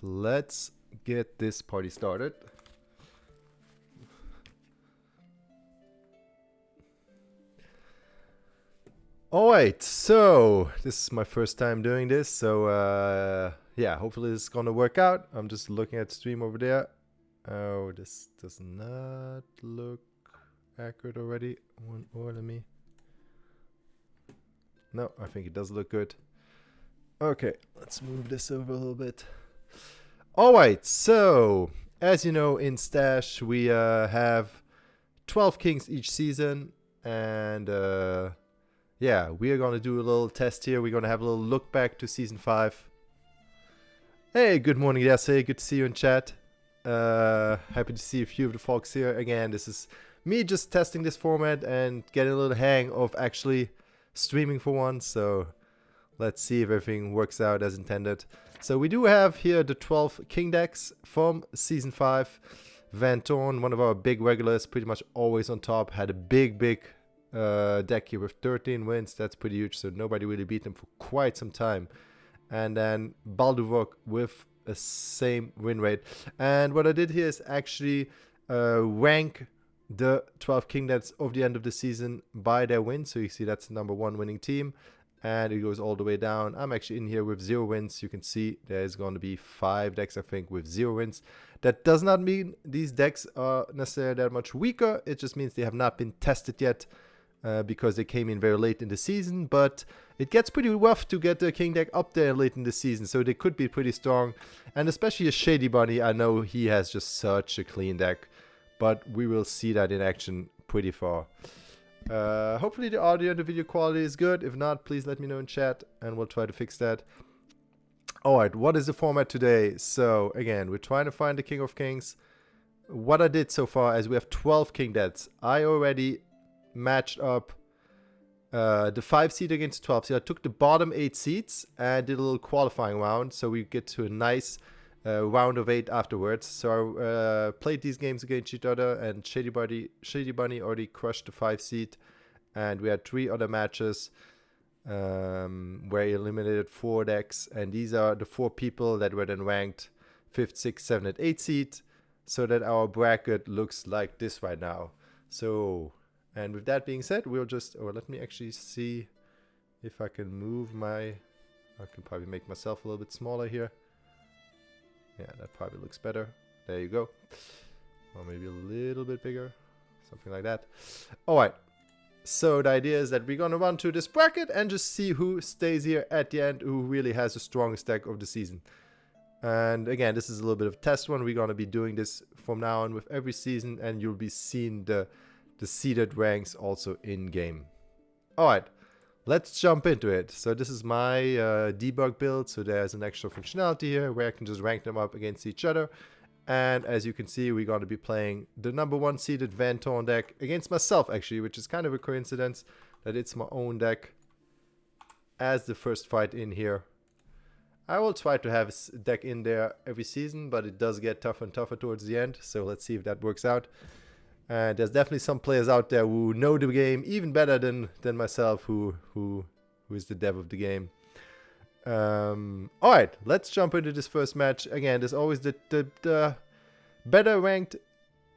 let's get this party started. Alright, so this is my first time doing this, so yeah, hopefully this is gonna work out. I'm just looking at the stream over there. Oh, this does not look accurate already. Let me... No, I think it does look good. Okay, let's move this over a little bit. Alright, so as you know, in Stash we have 12 kings each season, and yeah, we are going to do a little test here. We're going to have a little look back to season 5. Hey, good morning, Jesse. Good to see you in chat. Happy to see a few of the folks here. Again, this is me just testing this format and getting a little hang of actually streaming for once. So let's see if everything works out as intended. So we do have here the 12 king decks from season 5. Vanthorne, one of our big regulars, pretty much always on top, had a big deck here with 13 wins. That's pretty huge, so nobody really beat them for quite some time. And then Balduvok with a same win rate. And what I did here is actually rank the 12 king decks of the end of the season by their wins. So you see that's the #1 winning team, and it goes all the way down. I'm actually in here with 0 wins. You can see there's going to be 5 decks, I think, with 0 wins. That does not mean these decks are necessarily that much weaker. It just means they have not been tested yet. Because they came in very late in the season, but it gets pretty rough to get the king deck up there late in the season, so they could be pretty strong. And especially a Shadybunny, I know he has just such a clean deck, but we will see that in action pretty far. Hopefully the audio and the video quality is good. If not, please let me know in chat and we'll try to fix that. Alright, what is the format today? So again, we're trying to find the King of Kings. What I did so far is we have 12 king decks. I already matched up the 5 seed against 12 seed. I took the bottom 8 seeds and did a little qualifying round, so we get to a nice round of 8 afterwards. So I played these games against each other, and Shadybunny already crushed the 5 seed, and we had 3 other matches where he eliminated 4 decks, and these are the 4 people that were then ranked 5th, 6th, 7th, and 8th seed, so that our bracket looks like this right now. So, and with that being said, we'll just, or let me actually see if I can move my, I can probably make myself a little bit smaller here. Yeah, that probably looks better. There you go. Or maybe a little bit bigger, something like that. All right. So the idea is that we're going to run through this bracket and just see who stays here at the end, who really has the strongest deck of the season. And again, this is a little bit of a test one. We're going to be doing this from now on with every season, and you'll be seeing the seeded ranks also in game. Alright, let's jump into it. So this is my debug build, so there's an extra functionality here where I can just rank them up against each other. And as you can see, we're going to be playing the #1 seeded Vanthorne deck against myself, actually, which is kind of a coincidence that it's my own deck as the first fight in here. I will try to have a deck in there every season, but it does get tougher and tougher towards the end, so let's see if that works out. And there's definitely some players out there who know the game even better than myself, who is the dev of the game. Alright, let's jump into this first match. Again, there's always the better ranked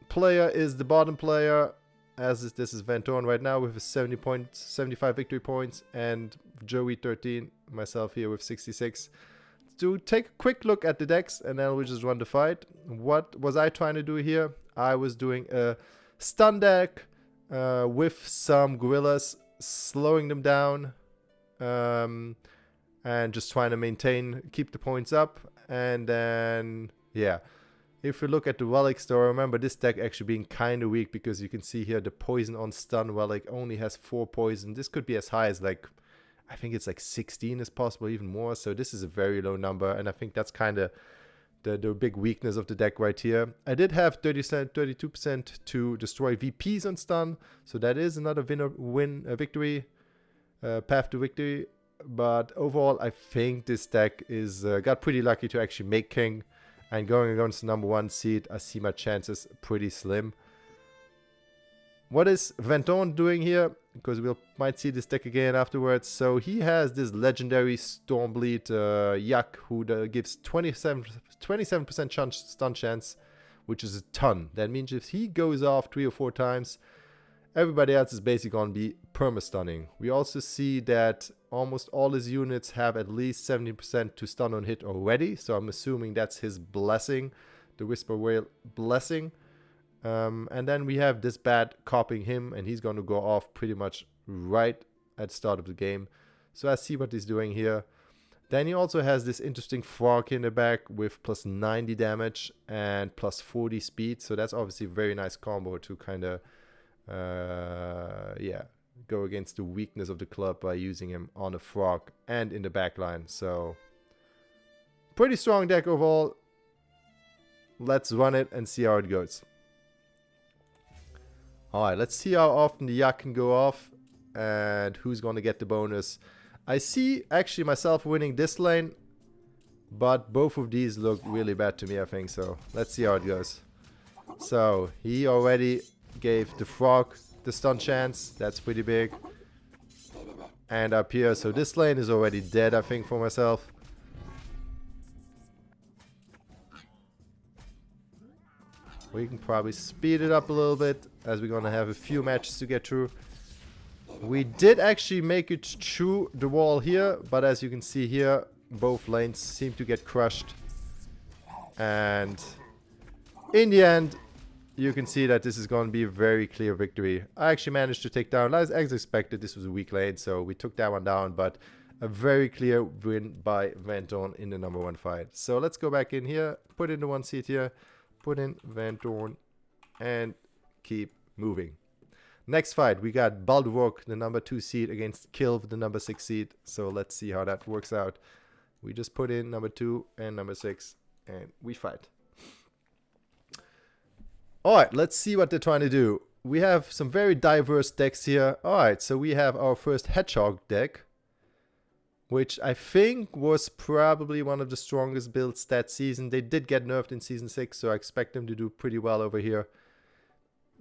player is the bottom player, as this is Vanthorne right now with 75 victory points, and Joey 13, myself here with 66. To take a quick look at the decks, and then we'll just run the fight. What was I trying to do here? I was doing a stun deck with some gorillas, slowing them down, and just trying to keep the points up. And then, yeah, if you look at the relics, though, remember this deck actually being kind of weak, because you can see here the poison on stun relic only has 4 poison. This could be as high as like, I think it's like 16 is possible, even more. So this is a very low number, and I think that's kind of the big weakness of the deck right here. I did have 32% to destroy VPs on stun, so that is another victory, path to victory. But overall, I think this deck is got pretty lucky to actually make king, and going against the #1 seed, I see my chances pretty slim. What is Vanthorne doing here? because we might see this deck again afterwards. So he has this legendary Stormbleed Yak who gives 27% stun chance, which is a ton. That means if he goes off 3 or 4 times, everybody else is basically going to be perma-stunning. We also see that almost all his units have at least 70% to stun on hit already. So I'm assuming that's his blessing, the Whisper Whale blessing. And then we have this bat copying him, and he's going to go off pretty much right at the start of the game. So I see what he's doing here. Then he also has this interesting frog in the back with plus 90 damage and plus 40 speed. So that's obviously a very nice combo to kind of, yeah, go against the weakness of the club by using him on a frog and in the back line. So pretty strong deck overall. Let's run it and see how it goes. Alright, let's see how often the Yak can go off and who's going to get the bonus. I see actually myself winning this lane, but both of these look really bad to me, I think. So let's see how it goes. So he already gave the frog the stun chance. That's pretty big. And up here, so this lane is already dead, I think, for myself. We can probably speed it up a little bit as we're going to have a few matches to get through. We did actually make it through the wall here, but as you can see here, both lanes seem to get crushed. And in the end, you can see that this is going to be a very clear victory. I actually managed to take down, as expected, this was a weak lane, so we took that one down, but a very clear win by Vanthorne in the #1 fight. So let's go back in here, put in the 1 seat here, put in Vanthorne, and keep moving. Next fight, we got Balduok, the #2 seed, against Kilv, the #6 seed. So let's see how that works out. We just put in #2 and #6, and we fight. Alright, let's see what they're trying to do. We have some very diverse decks here. Alright, so we have our first Hedgehog deck, which I think was probably one of the strongest builds that season. They did get nerfed in Season 6, so I expect them to do pretty well over here.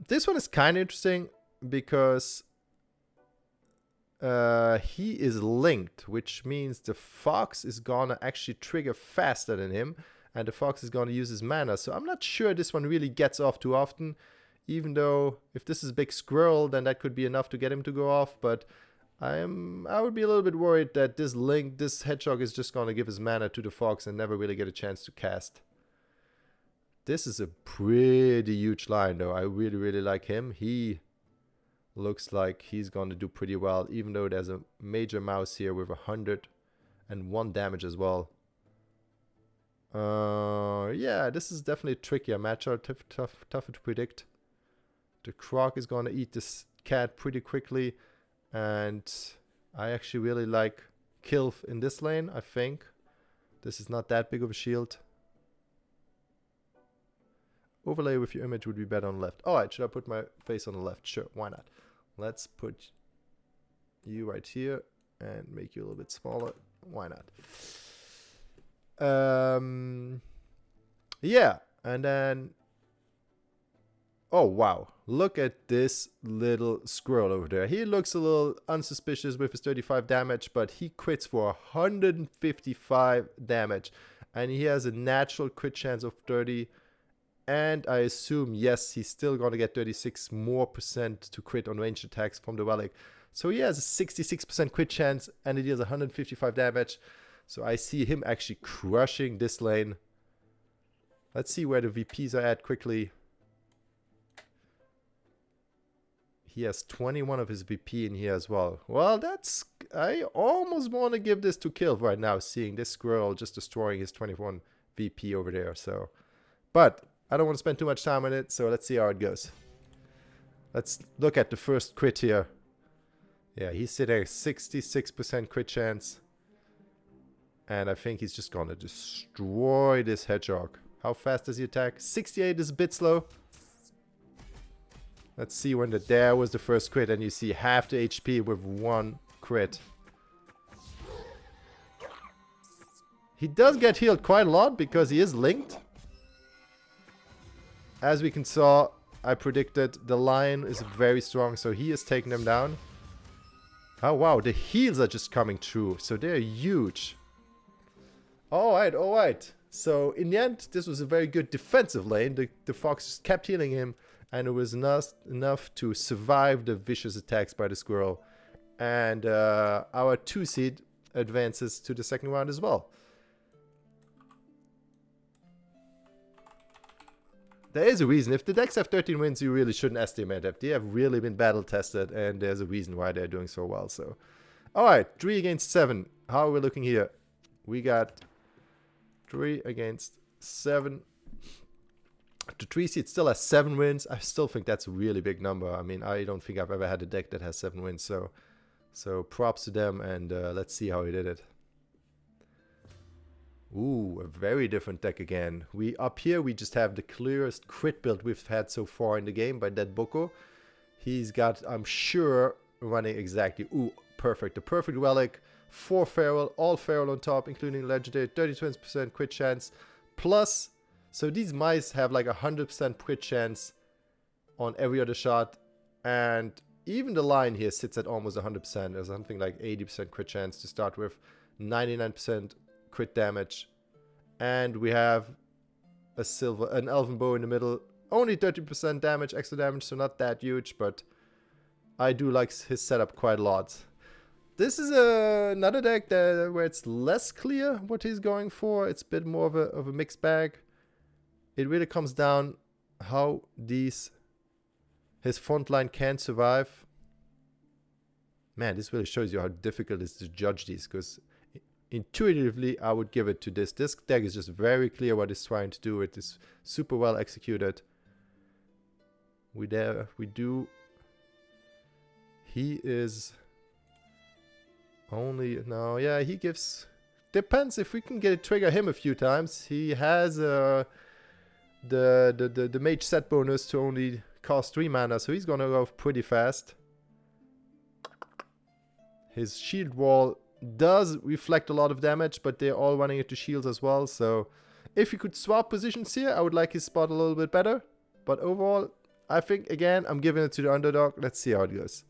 This one is kind of interesting because he is linked, which means the Fox is gonna actually trigger faster than him, and the Fox is gonna use his mana. So I'm not sure this one really gets off too often, even though if this is Big Squirrel, then that could be enough to get him to go off, but I would be a little bit worried that this Hedgehog is just gonna give his mana to the Fox and never really get a chance to cast. This is a pretty huge line though. I really, really like him. He looks like he's gonna do pretty well, even though there's a major mouse here with 101 damage as well. Yeah, this is definitely a trickier matchup, tougher to predict. The Croc is gonna eat this cat pretty quickly, and I actually really like Kilf in this lane, I think. This is not that big of a shield. Overlay with your image would be better on the left. Alright, should I put my face on the left? Sure, why not? Let's put you right here and make you a little bit smaller. Why not? Yeah, and then... Oh, wow. Look at this little squirrel over there. He looks a little unsuspicious with his 35 damage, but he crits for 155 damage. And he has a natural crit chance of 30. And I assume, yes, he's still going to get 36% more to crit on ranged attacks from the relic. So he has a 66% crit chance, and it deals 155 damage. So I see him actually crushing this lane. Let's see where the VPs are at quickly. He has 21 of his VP in here as well. Well, that's... I almost want to give this to Kilv right now, seeing this squirrel just destroying his 21 VP over there. So, but I don't want to spend too much time on it, so let's see how it goes. Let's look at the first crit here. Yeah, he's sitting at 66% crit chance. And I think he's just gonna destroy this Hedgehog. How fast does he attack? 68 is a bit slow. Let's see when there was the first crit, and you see half the HP with one crit. He does get healed quite a lot because he is linked. As we can saw, I predicted the lion is very strong, so he is taking them down. Oh wow, the heals are just coming through, so they're huge. Alright, alright. So in the end, this was a very good defensive lane. The fox just kept healing him, and it was enough to survive the vicious attacks by the squirrel. And our 2 seed advances to the second round as well. There is a reason. If the decks have 13 wins, you really shouldn't estimate that. They have really been battle tested, and there's a reason why they're doing so well. So, alright, 3 against 7. How are we looking here? We got 3 against 7. The 3 seed still has 7 wins. I still think that's a really big number. I mean, I don't think I've ever had a deck that has 7 wins. So props to them, and let's see how he did it. Ooh, a very different deck again. Up here we just have the clearest crit build we've had so far in the game by Dead Boko. He's got, I'm sure, running exactly. Ooh, perfect. The perfect relic. 4 feral, all feral on top, including legendary, 32% crit chance. Plus, so these mice have like 100% crit chance on every other shot. And even the line here sits at almost 100%. There's something like 80% crit chance to start with. 99% crit damage, and we have an elven bow in the middle, only 30% damage, extra damage, so not that huge, but I do like his setup quite a lot. This is another deck where it's less clear what he's going for. It's a bit more of a mixed bag. It really comes down how his front line can survive. Man, this really shows you how difficult it is to judge these, because intuitively, I would give it to this. This deck is just very clear what it's trying to do. It is super well executed. He is only, no, yeah, he gives, depends if we can trigger him a few times. He has the mage set bonus to only cost 3 mana, so he's gonna go pretty fast. His shield wall does reflect a lot of damage, but they're all running into shields as well, so if you could swap positions here, I would like his spot a little bit better. But overall, I think, again, I'm giving it to the underdog. Let's see how it goes.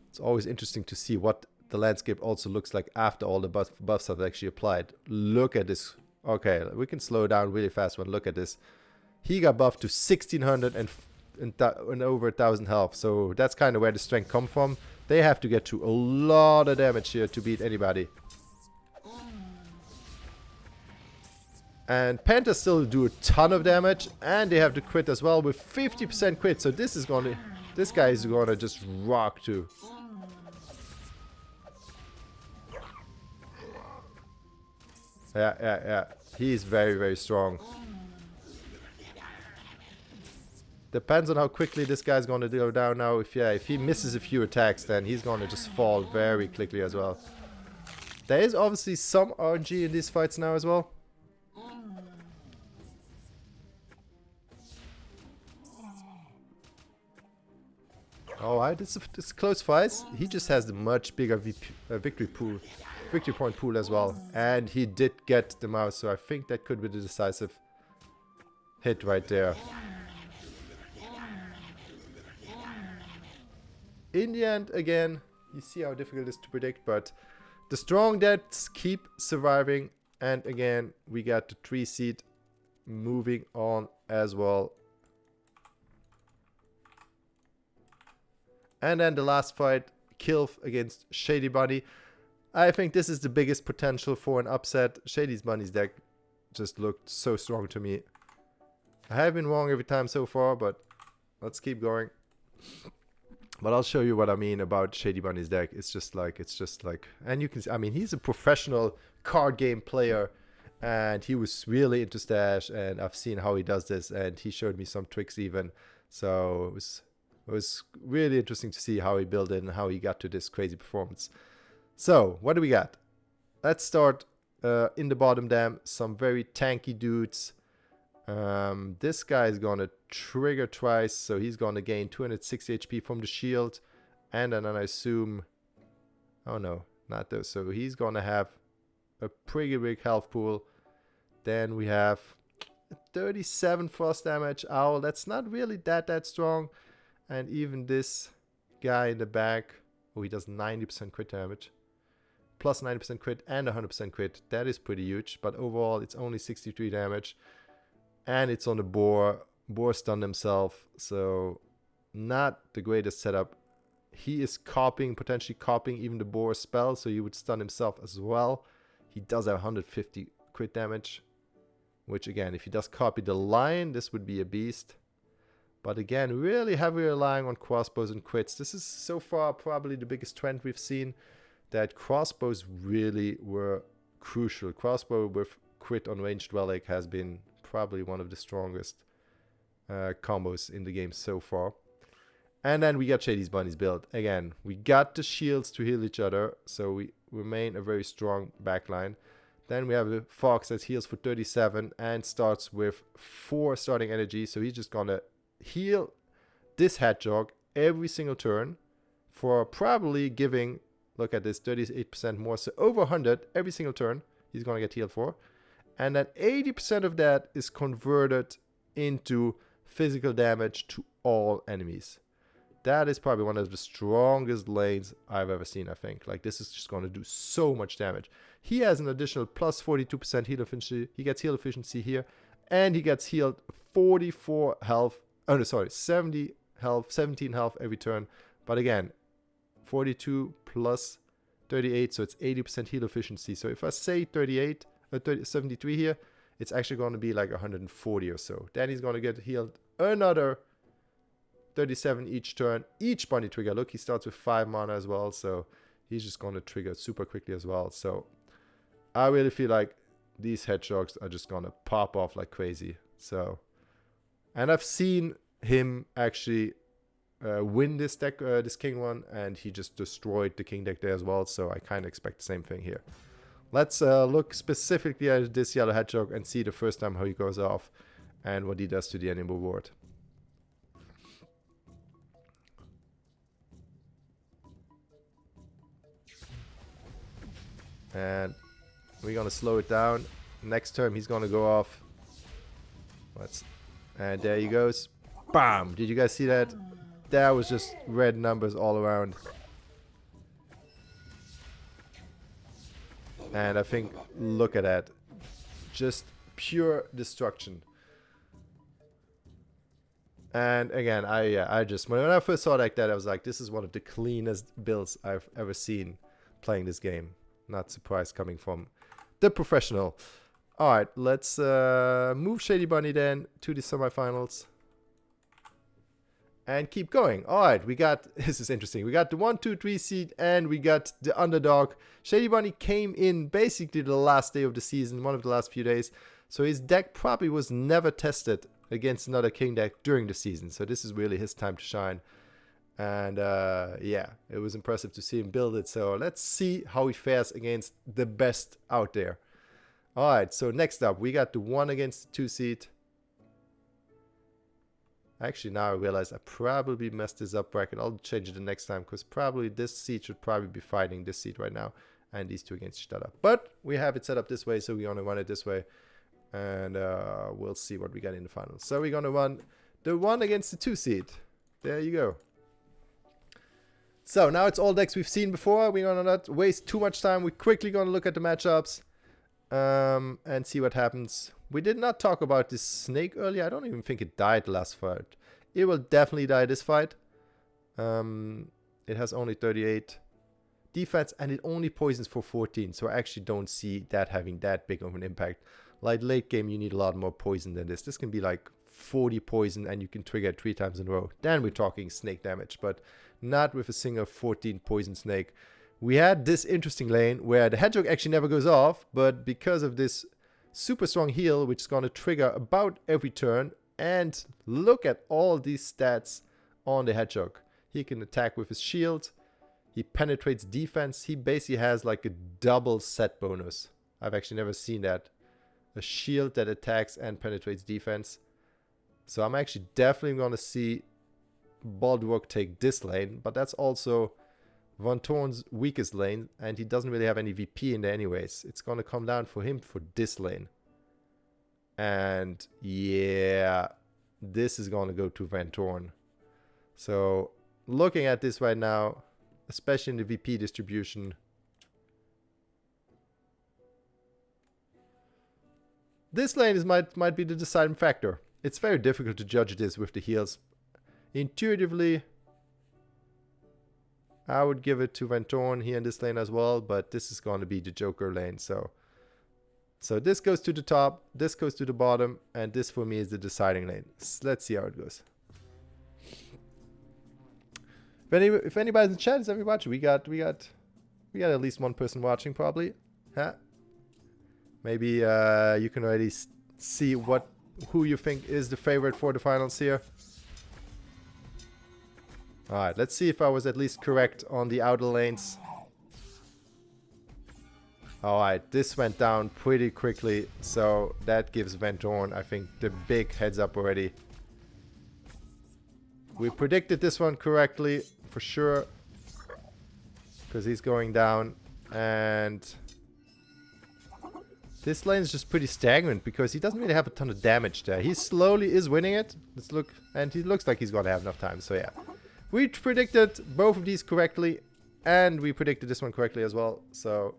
It's always interesting to see what the landscape also looks like after all the buffs have actually applied. Look at this. Okay, we can slow down really fast when look at this. He got buffed to 1600 and over 1000 health, so that's kind of where the strength comes from. They have to get to a lot of damage here to beat anybody. And Panthers still do a ton of damage, and they have the crit as well with 50% crit, so this guy is gonna just rock too. Yeah. He's very, very strong. Depends on how quickly this guy's going to go down now. If he misses a few attacks, then he's going to just fall very quickly as well. There is obviously some RNG in these fights now as well. Alright, it's close fights. He just has the much bigger victory point pool as well. And he did get the mouse, so I think that could be the decisive hit right there. In the end, again, you see how difficult it is to predict, but the strong decks keep surviving. And again, we got the 3 seed moving on as well. And then the last fight, Kilf against Shadybunny. I think this is the biggest potential for an upset. Shadybunny's deck just looked so strong to me. I have been wrong every time so far, but let's keep going. But I'll show you what I mean about Shadybunny's deck. It's just like, and you can see, I mean, he's a professional card game player, and he was really into Stash, and I've seen how he does this, and he showed me some tricks even. So it was really interesting to see how he built it and how he got to this crazy performance. So what do we got? Let's start in the bottom dam. Some very tanky dudes. This guy is gonna trigger twice, so he's gonna gain 260 HP from the shield, and then I assume, oh no, not those. So he's gonna have a pretty big health pool. Then we have 37 frost damage. Owl, that's not really that strong. And even this guy in the back, oh, he does 90% crit damage. Plus 90% crit and 100% crit. That is pretty huge. But overall, it's only 63 damage. And it's on the boar. Boar stunned himself. So not the greatest setup. He is copying, potentially copying even the boar spell. So he would stun himself as well. He does have 150 crit damage. Which again, if he does copy the lion, this would be a beast. But again, really heavily relying on crossbows and crits. This is so far probably the biggest trend we've seen. That crossbows really were crucial. Crossbow with crit on ranged relic has been probably one of the strongest combos in the game so far. And then we got Shadybunny's build. Again, we got the shields to heal each other, so we remain a very strong backline. Then we have a Fox that heals for 37 and starts with 4 starting energy. So he's just gonna heal this Hedgehog every single turn for probably giving, look at this, 38% more. So over 100 every single turn he's gonna get healed for. And then 80% of that is converted into physical damage to all enemies. That is probably one of the strongest lanes I've ever seen, I think. Like, this is just going to do so much damage. He has an additional plus 42% heal efficiency. He gets heal efficiency here. And he gets healed 44 health. Oh, no, sorry. 70 health, 17 health every turn. But again, 42 plus 38. So it's 80% heal efficiency. So if I say 73 here, it's actually going to be like 140 or so. Then he's going to get healed another 37 each turn, each bunny trigger. Look, he starts with 5 mana as well, so he's just going to trigger super quickly as well. So I really feel like these hedgehogs are just going to pop off like crazy. So, and I've seen him actually win this deck, this king one, and he just destroyed the king deck there as well. So I kind of expect the same thing here. Let's look specifically at this yellow hedgehog and see the first time how he goes off and what he does to the enemy board. And we're gonna slow it down. Next turn he's gonna go off. And there he goes. Bam! Did you guys see that? That was just red numbers all around. And I think, look at that. Just pure destruction. And again, I just, when I first saw it like that, I was like, this is one of the cleanest builds I've ever seen playing this game. Not surprised coming from the professional. Alright, let's move Shadybunny then to the semifinals. And keep going. Alright, we got, this is interesting. We got the 1, 2, 3 seed and we got the underdog. Shadybunny came in basically the last day of the season, one of the last few days. So his deck probably was never tested against another king deck during the season. So this is really his time to shine. And yeah, it was impressive to see him build it. So let's see how he fares against the best out there. Alright, so next up, we got the 1 against the 2 seed. Actually, now I realize I probably messed this up bracket. I'll change it the next time because probably this seed should probably be fighting this seed right now. And these two against each other. But we have it set up this way, so we're going to run it this way. And we'll see what we get in the finals. So we're going to run the 1 against the 2 seed. There you go. So now it's all decks we've seen before. We're going to not waste too much time. We're quickly going to look at the matchups and see what happens. We did not talk about this snake earlier. I don't even think it died the last fight. It will definitely die this fight. It has only 38 defense and it only poisons for 14. So I actually don't see that having that big of an impact. Like late game, you need a lot more poison than this. This can be like 40 poison and you can trigger it 3 times in a row. Then we're talking snake damage, but not with a single 14 poison snake. We had this interesting lane where the hedgehog actually never goes off, but because of this super strong heal, which is going to trigger about every turn, and look at all these stats on the hedgehog. He can attack with his shield. He penetrates defense. He basically has like a double set bonus. I've actually never seen that. A shield that attacks and penetrates defense. So I'm actually definitely going to see Bulwark take this lane, but that's also Vanthorne's weakest lane, and he doesn't really have any VP in there anyways. It's going to come down for him for this lane. And yeah, this is going to go to Vanthorne. So looking at this right now, especially in the VP distribution, this lane might be the deciding factor. It's very difficult to judge this with the heals. Intuitively, I would give it to Vanthorne here in this lane as well, but this is going to be the Joker lane. So this goes to the top, this goes to the bottom, and this for me is the deciding lane. Let's see how it goes. If anybody's in the chat, is everybody watching? We got at least one person watching probably. Huh? Maybe you can already see who you think is the favorite for the finals here. Alright, let's see if I was at least correct on the outer lanes. Alright, this went down pretty quickly, so that gives Vanthorne, I think, the big heads up already. We predicted this one correctly, for sure, because he's going down, and this lane is just pretty stagnant because he doesn't really have a ton of damage there. He slowly is winning it. Let's look, and he looks like he's gonna have enough time, so yeah. We predicted both of these correctly, and we predicted this one correctly as well, so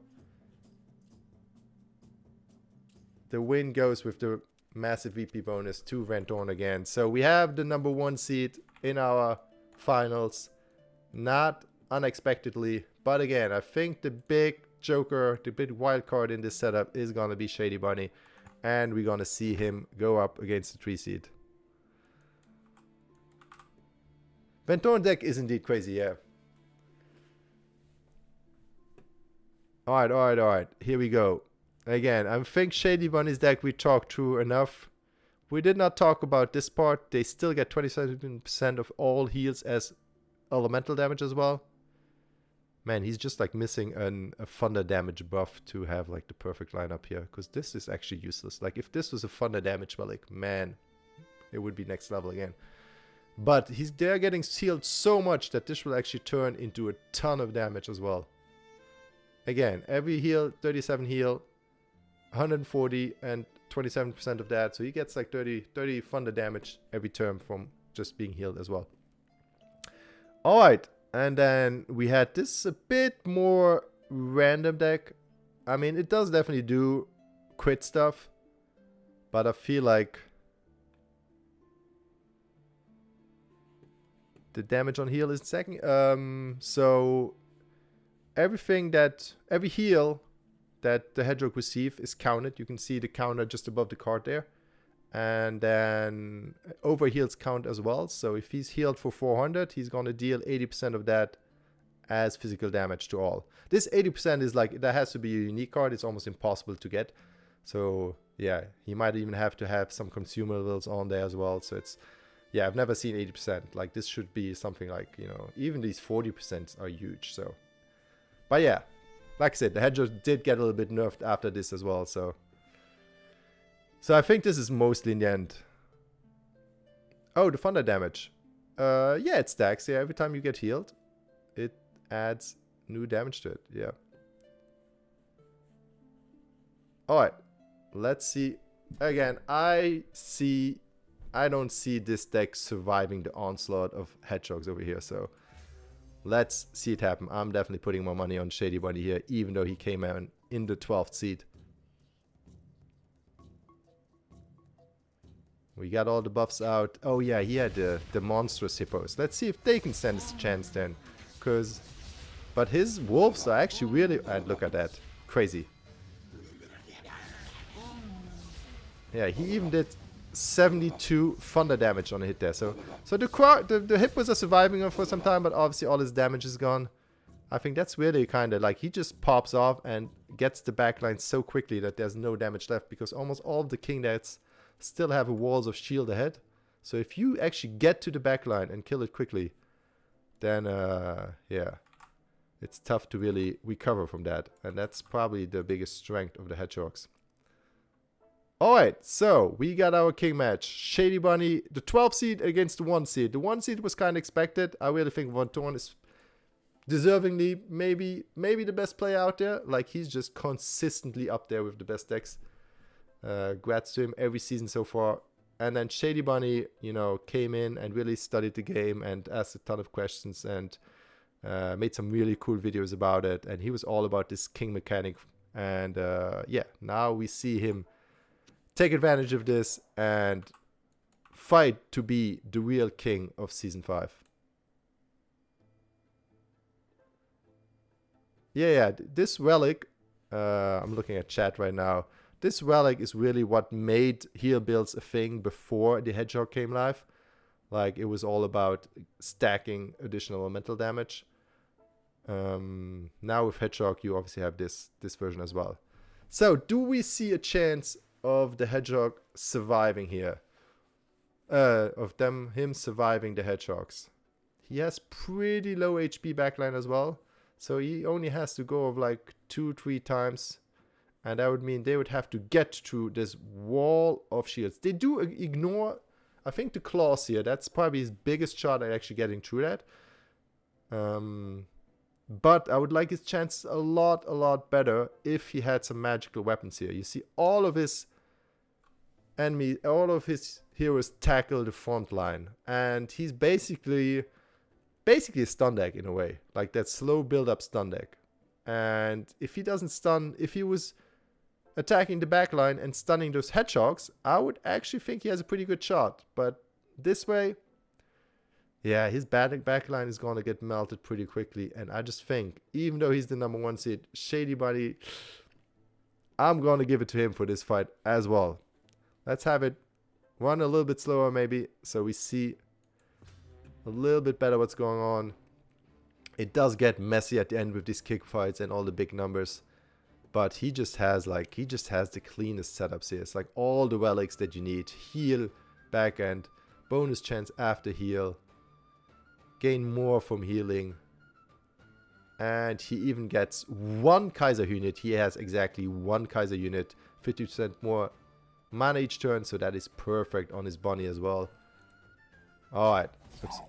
the win goes with the massive VP bonus to Vanthorne again. So we have the #1 seed in our finals, not unexpectedly, but again, I think the big Joker, the big wild card in this setup is gonna be Shadybunny, and we're gonna see him go up against the 3 seed. Vanthorne deck is indeed crazy, yeah. Alright. Here we go. Again, I think Shadybunny's deck we talked through enough. We did not talk about this part. They still get 27% of all heals as elemental damage as well. Man, he's just like missing a thunder damage buff to have like the perfect lineup here. Because this is actually useless. Like if this was a thunder damage relic, man, it would be next level again. But they're getting sealed so much that this will actually turn into a ton of damage as well. Again, every heal, 37 heal, 140 and 27% of that. So he gets like 30 thunder damage every turn from just being healed as well. Alright, and then we had this a bit more random deck. I mean, it does definitely do crit stuff, but I feel like the damage on heal is second. So every heal that the Hedgehog receives is counted. You can see the counter just above the card there. And then overheals count as well. So if he's healed for 400, he's going to deal 80% of that as physical damage to all. This 80% is like, that has to be a unique card. It's almost impossible to get. So yeah, he might even have to have some consumables on there as well. So it's, yeah, I've never seen 80%. Like this should be something like, you know, even these 40% are huge. So, but yeah, like I said, the Hedgehog did get a little bit nerfed after this as well. So I think this is mostly in the end. Oh, the thunder damage. Yeah, it stacks. Yeah, every time you get healed, it adds new damage to it. Yeah. Alright, let's see. Again, I don't see this deck surviving the onslaught of Hedgehogs over here, so let's see it happen. I'm definitely putting my money on Shadybunny here, even though he came in the 12th seed. We got all the buffs out. Oh yeah, he had the monstrous hippos. Let's see if they can stand us a chance then. But his wolves are actually really... And look at that. Crazy. Yeah, he even did 72 thunder damage on a hit there. So the hippos are surviving him for some time, but obviously all his damage is gone. I think that's really kind of like he just pops off and gets the backline so quickly that there's no damage left, because almost all of the king nets still have walls of shield ahead. So if you actually get to the backline and kill it quickly, then yeah, it's tough to really recover from that. And that's probably the biggest strength of the Hedgehogs. Alright, so we got our king match. Shadybunny, the 12th seed against the 1 seed. The 1 seed was kind of expected. I really think Vanthorne is deservingly maybe the best player out there. Like, he's just consistently up there with the best decks. Grats to him every season so far. And then Shadybunny, you know, came in and really studied the game and asked a ton of questions and made some really cool videos about it. And he was all about this king mechanic. And yeah, now we see him take advantage of this and fight to be the real king of Season 5. Yeah, this relic, I'm looking at chat right now. This relic is really what made heal builds a thing before the Hedgehog came live. Like, it was all about stacking additional elemental damage. Now with Hedgehog, you obviously have this version as well. So, do we see a chance of the Hedgehog surviving here? Him surviving the Hedgehogs. He has pretty low HP backline as well. So he only has to go of like 2-3 times. And that would mean they would have to get through this wall of shields. They do ignore, I think, the claws here. That's probably his biggest shot at actually getting through that. But I would like his chance a lot better if he had some magical weapons here. You see all of his enemies, all of his heroes tackle the front line. And he's basically a stun deck in a way. Like that slow build up stun deck. And if he doesn't stun, if he was attacking the backline and stunning those hedgehogs, I would actually think he has a pretty good shot. But this way, yeah, his backline is going to get melted pretty quickly. And I just think, even though he's the #1 seed, Shadybunny, I'm going to give it to him for this fight as well. Let's have it run a little bit slower maybe, so we see a little bit better what's going on. It does get messy at the end with these kick fights and all the big numbers. But he just has the cleanest setups here. It's like all the relics that you need. Heal, back end, bonus chance after heal. Gain more from healing. And he even gets 1 Kaiser unit. He has exactly 1 Kaiser unit. 50% more mana each turn. So that is perfect on his bunny as well. Alright. Oops.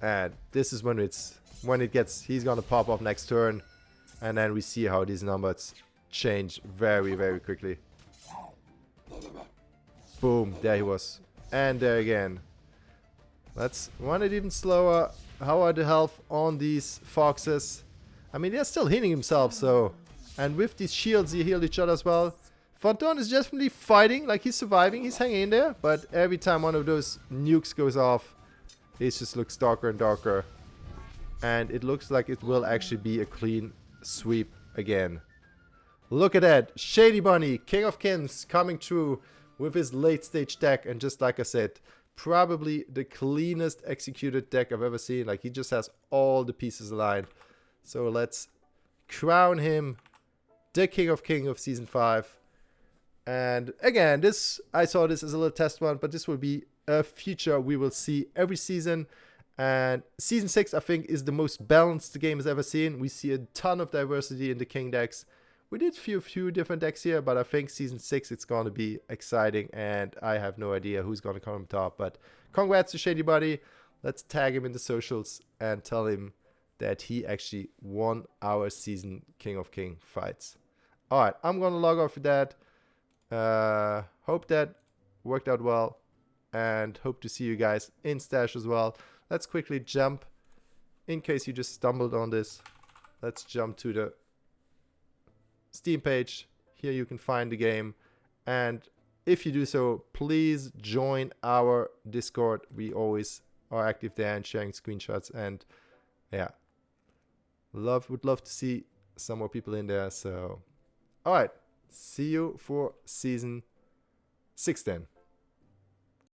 And this is when he's gonna pop off next turn. And then we see how these numbers change very quickly. Boom, there he was. And there again. Let's run it even slower. How are the health on these foxes? I mean, they're still healing himself, so. And with these shields, he healed each other as well. Vanthorne is definitely fighting, like he's surviving, he's hanging in there. But every time one of those nukes goes off, it just looks darker and darker. And it looks like it will actually be a clean sweep again. Look at that. Shadybunny, King of Kings, coming through with his late stage deck. And just like I said, probably the cleanest executed deck I've ever seen. Like, he just has all the pieces aligned. So let's crown him the King of Kings of Season 5. And again, I saw this as a little test run, but this will be a feature we will see every season. And Season 6, I think, is the most balanced the game has ever seen. We see a ton of diversity in the King decks. We did a few different decks here, but I think Season 6, it's going to be exciting. And I have no idea who's going to come on top. But congrats to Shadybunny. Let's tag him in the socials and tell him that he actually won our season King of King fights. Alright, I'm going to log off with that. Hope that worked out well. And hope to see you guys in Stash as well. Let's quickly jump, in case you just stumbled on this, let's jump to the Steam page. Here you can find the game. And if you do so, please join our Discord. We always are active there and sharing screenshots. And yeah, would love to see some more people in there. So, alright, see you for Season 6 then.